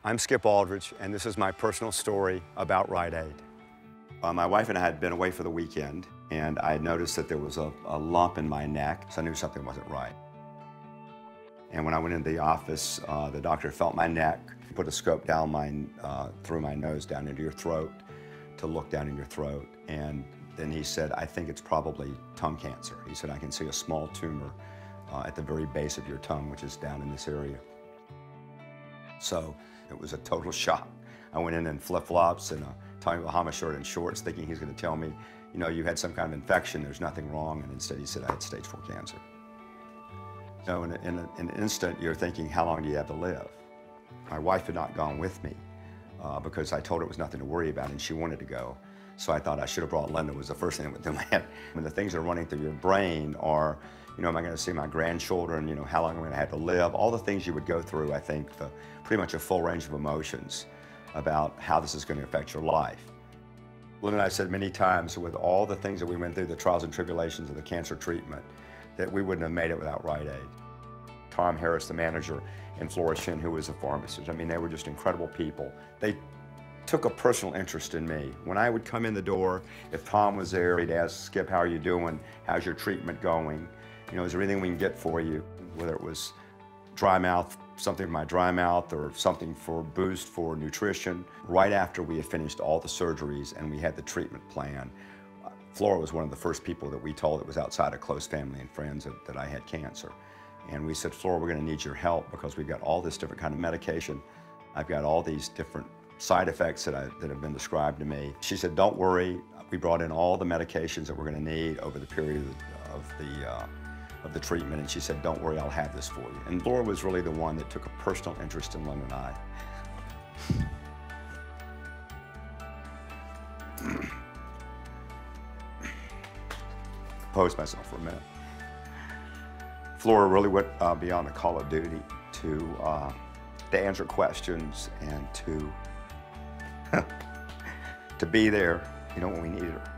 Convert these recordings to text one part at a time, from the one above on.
I'm Skip Aldridge, and this is my personal story about Rite Aid. My wife and I had been away for the weekend, and I had noticed that there was a lump in my neck, so I knew something wasn't right. And when I went into the office, the doctor felt my neck, put a scope down through my nose down into your throat to look down in your throat. And then he said, I think it's probably tongue cancer. He said, I can see a small tumor at the very base of your tongue, which is down in this area. So it was a total shock. I went in flip-flops and a Tommy Bahama shirt and shorts, thinking he's going to tell me, you know, you had some kind of infection, there's nothing wrong. And instead he said I had stage 4 cancer. So in an instant, you're thinking, how long do you have to live? My wife had not gone with me because I told her it was nothing to worry about, and she wanted to go. So I thought I should have brought Linda, was the first thing that went through my head. When the things that are running through your brain are, you know, am I going to see my grandchildren? You know, how long am I going to have to live? All the things you would go through, I think, pretty much a full range of emotions about how this is going to affect your life. Linda and I said many times, with all the things that we went through, the trials and tribulations of the cancer treatment, that we wouldn't have made it without Rite Aid. Tom Harris, the manager, and Flora Shin, who was a pharmacist. I mean, they were just incredible people. They took a personal interest in me. When I would come in the door, if Tom was there, he'd ask, Skip, how are you doing? How's your treatment going? You know, is there anything we can get for you? Whether it was dry mouth, something for my dry mouth, or something for boost for nutrition. Right after we had finished all the surgeries and we had the treatment plan, Flora was one of the first people that we told that was outside of close family and friends that I had cancer. And we said, Flora, we're going to need your help because we've got all this different kind of medication. I've got all these different side effects that have been described to me. She said, don't worry. We brought in all the medications that we're going to need over the period of the treatment. And she said, don't worry, I'll have this for you. And Flora was really the one that took a personal interest in Linda and I. Compose myself for a minute. Flora really went beyond the call of duty to answer questions and to be there, you know, when we needed her.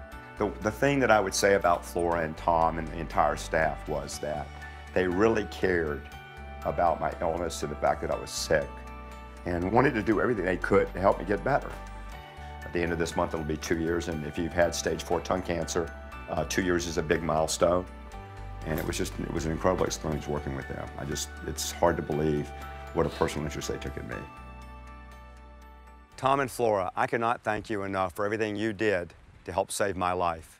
The thing that I would say about Flora and Tom and the entire staff was that they really cared about my illness and the fact that I was sick and wanted to do everything they could to help me get better. At the end of this month, it'll be 2 years, and if you've had stage 4 tongue cancer, 2 years is a big milestone. And it was an incredible experience working with them. It's hard to believe what a personal interest they took in me. Tom and Flora, I cannot thank you enough for everything you did to help save my life.